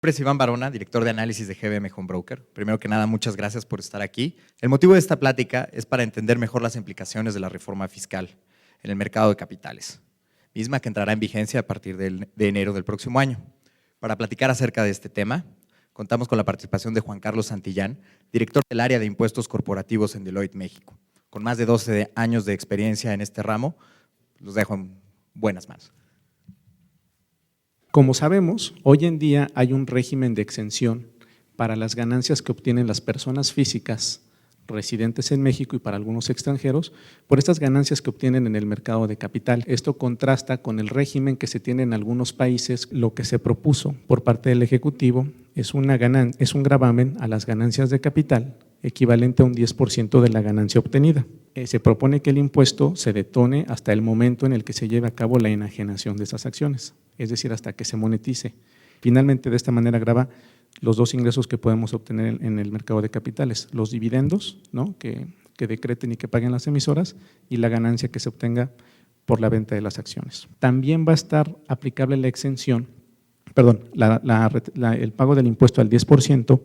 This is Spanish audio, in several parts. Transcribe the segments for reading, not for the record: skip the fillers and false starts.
nombre es Iván Barona, director de análisis de GBM Home Broker. Primero que nada, muchas gracias por estar aquí. El motivo de esta plática es para entender mejor las implicaciones de la reforma fiscal en el mercado de capitales, misma que entrará en vigencia a partir de enero del próximo año. Para platicar acerca de este tema, contamos con la participación de Juan Carlos Santillán, director del área de impuestos corporativos en Deloitte, México. Con más de 12 años de experiencia en este ramo, los dejo en buenas manos. Como sabemos, hoy en día hay un régimen de exención para las ganancias que obtienen las personas físicas residentes en México y para algunos extranjeros por estas ganancias que obtienen en el mercado de capital. Esto contrasta con el régimen que se tiene en algunos países. Lo que se propuso por parte del Ejecutivo es un gravamen a las ganancias de capital equivalente a un 10% de la ganancia obtenida. Se propone que el impuesto se detone hasta el momento en el que se lleve a cabo la enajenación de esas acciones, es decir, hasta que se monetice. Finalmente, de esta manera grava los dos ingresos que podemos obtener en el mercado de capitales, los dividendos, ¿no?, que decreten y que paguen las emisoras, y la ganancia que se obtenga por la venta de las acciones. También va a estar aplicable la exención, el pago del impuesto al 10%,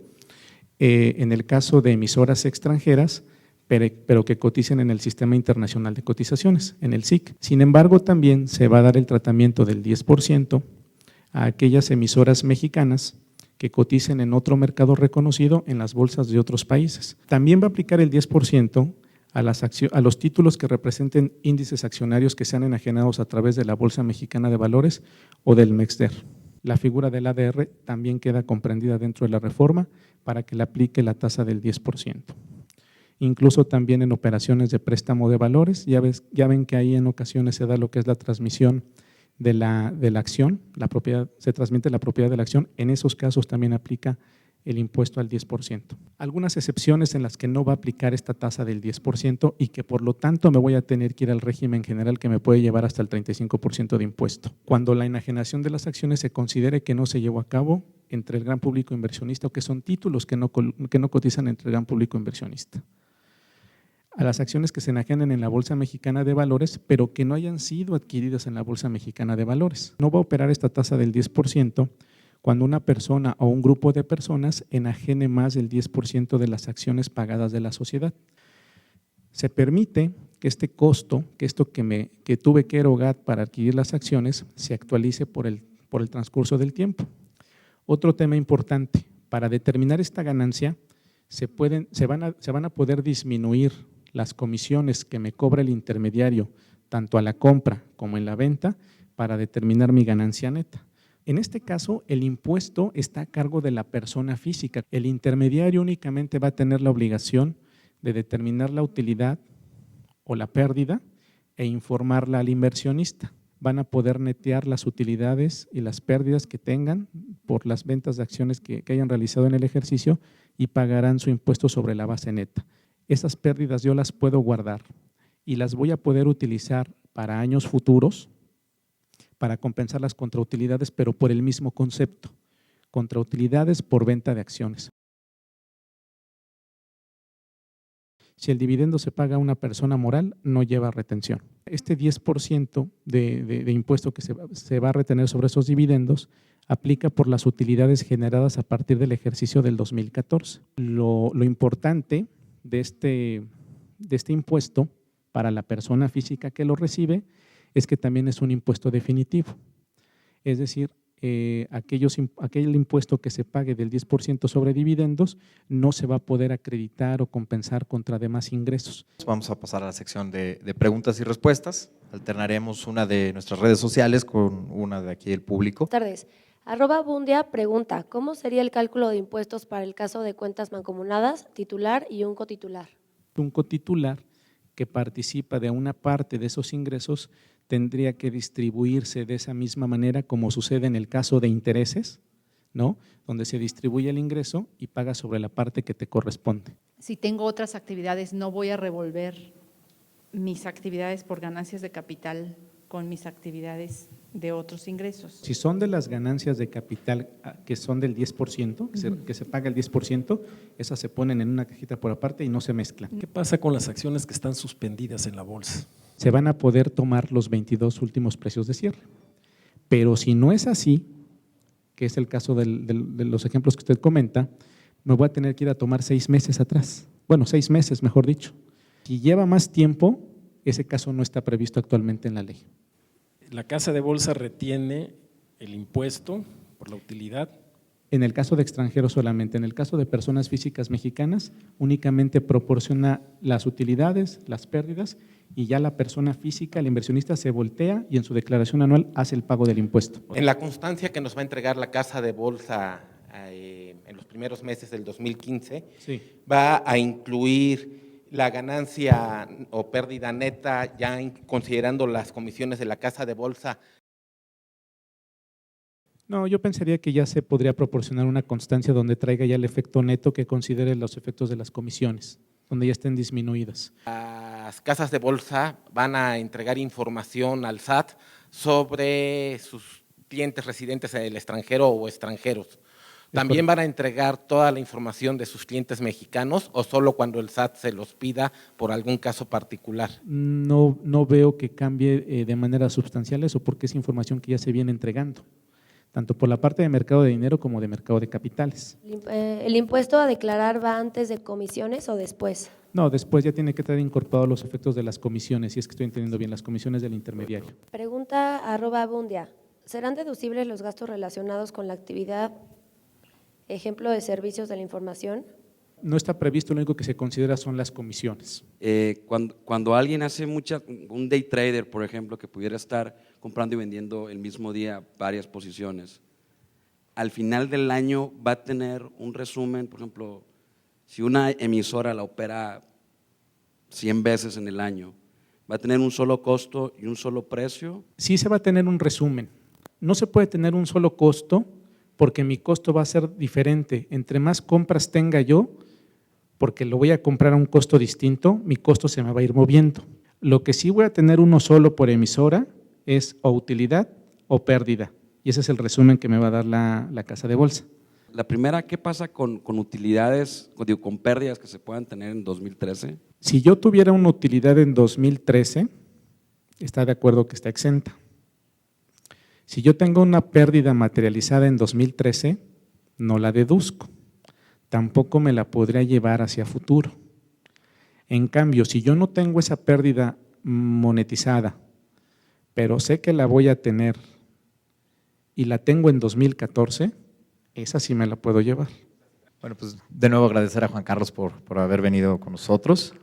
en el caso de emisoras extranjeras, pero que coticen en el Sistema Internacional de Cotizaciones, en el SIC. Sin embargo, también se va a dar el tratamiento del 10% a aquellas emisoras mexicanas que coticen en otro mercado reconocido en las bolsas de otros países. También va a aplicar el 10% a los títulos que representen índices accionarios que sean enajenados a través de la Bolsa Mexicana de Valores o del MEXDER. La figura del ADR también queda comprendida dentro de la reforma para que le aplique la tasa del 10%. Incluso también en operaciones de préstamo de valores, ya ven que ahí en ocasiones se da lo que es la transmisión de la acción, se transmite la propiedad de la acción. En esos casos también aplica el impuesto al 10%. Algunas excepciones en las que no va a aplicar esta tasa del 10% y que por lo tanto me voy a tener que ir al régimen general que me puede llevar hasta el 35% de impuesto. Cuando la enajenación de las acciones se considere que no se llevó a cabo entre el gran público inversionista o que son títulos que no cotizan entre el gran público inversionista. A las acciones que se enajenen en la Bolsa Mexicana de Valores, pero que no hayan sido adquiridas en la Bolsa Mexicana de Valores. No va a operar esta tasa del 10% cuando una persona o un grupo de personas enajene más del 10% de las acciones pagadas de la sociedad. Se permite que este costo, que tuve que erogar para adquirir las acciones, se actualice por el transcurso del tiempo. Otro tema importante, para determinar esta ganancia, se van a poder disminuir las comisiones que me cobra el intermediario, tanto a la compra como en la venta, para determinar mi ganancia neta. En este caso, el impuesto está a cargo de la persona física. El intermediario únicamente va a tener la obligación de determinar la utilidad o la pérdida e informarla al inversionista. Van a poder netear las utilidades y las pérdidas que tengan por las ventas de acciones que hayan realizado en el ejercicio y pagarán su impuesto sobre la base neta. Esas pérdidas yo las puedo guardar y las voy a poder utilizar para años futuros para compensar las contrautilidades, pero por el mismo concepto, contrautilidades por venta de acciones. Si el dividendo se paga a una persona moral, no lleva retención. Este 10% de impuesto que se va a retener sobre esos dividendos aplica por las utilidades generadas a partir del ejercicio del 2014. Lo importante de este impuesto para la persona física que lo recibe es que también es un impuesto definitivo. Es decir, aquel impuesto que se pague del 10% sobre dividendos no se va a poder acreditar o compensar contra demás ingresos. Vamos a pasar a la sección de preguntas y respuestas. Alternaremos una de nuestras redes sociales con una de aquí del público. Buenas tardes. @Bundia pregunta, ¿cómo sería el cálculo de impuestos para el caso de cuentas mancomunadas, titular y un cotitular? Un cotitular que participa de una parte de esos ingresos tendría que distribuirse de esa misma manera como sucede en el caso de intereses, ¿no?, donde se distribuye el ingreso y paga sobre la parte que te corresponde. Si tengo otras actividades, no voy a revolver mis actividades por ganancias de capital con mis actividades de otros ingresos. Si son de las ganancias de capital que son del 10%, que se paga el 10%, esas se ponen en una cajita por aparte y no se mezclan. ¿Qué pasa con las acciones que están suspendidas en la bolsa? Se van a poder tomar los 22 últimos precios de cierre. Pero si no es así, que es el caso de los ejemplos que usted comenta, me voy a tener que ir a tomar 6 meses atrás. Bueno, 6 meses, mejor dicho. Si lleva más tiempo, ese caso no está previsto actualmente en la ley. La casa de bolsa retiene el impuesto por la utilidad. En el caso de extranjeros solamente, en el caso de personas físicas mexicanas, únicamente proporciona las utilidades, las pérdidas, y ya la persona física, el inversionista, se voltea y en su declaración anual hace el pago del impuesto. En la constancia que nos va a entregar la casa de bolsa en los primeros meses del 2015, Sí. va a incluir la ganancia o pérdida neta, ya considerando las comisiones de la casa de bolsa. No, yo pensaría que ya se podría proporcionar una constancia donde traiga ya el efecto neto que considere los efectos de las comisiones, donde ya estén disminuidas. Las casas de bolsa van a entregar información al SAT sobre sus clientes residentes en el extranjero o extranjeros. ¿También van a entregar toda la información de sus clientes mexicanos o solo cuando el SAT se los pida por algún caso particular? No veo que cambie de manera sustancial eso, porque es información que ya se viene entregando, tanto por la parte de mercado de dinero como de mercado de capitales. ¿El impuesto a declarar va antes de comisiones o después? No, después ya tiene que traer incorporados los efectos de las comisiones, si es que estoy entendiendo bien, las comisiones del intermediario. Pregunta @Bundia. ¿Serán deducibles los gastos relacionados con la actividad, ejemplo de servicios de la información? No está previsto, lo único que se considera son las comisiones. Cuando alguien hace un day trader, por ejemplo, que pudiera estar comprando y vendiendo el mismo día varias posiciones, al final del año va a tener un resumen. Por ejemplo, si una emisora la opera 100 veces en el año, ¿va a tener un solo costo y un solo precio? Sí se va a tener un resumen. No se puede tener un solo costo porque mi costo va a ser diferente. Entre más compras tenga yo, porque lo voy a comprar a un costo distinto, mi costo se me va a ir moviendo. Lo que sí voy a tener uno solo por emisora es o utilidad o pérdida, y ese es el resumen que me va a dar la casa de bolsa. La primera, ¿qué pasa con utilidades, con pérdidas que se puedan tener en 2013? Si yo tuviera una utilidad en 2013, está de acuerdo que está exenta. Si yo tengo una pérdida materializada en 2013, no la deduzco. Tampoco me la podría llevar hacia futuro. En cambio, si yo no tengo esa pérdida monetizada, pero sé que la voy a tener y la tengo en 2014, esa sí me la puedo llevar. Bueno, pues de nuevo agradecer a Juan Carlos por haber venido con nosotros.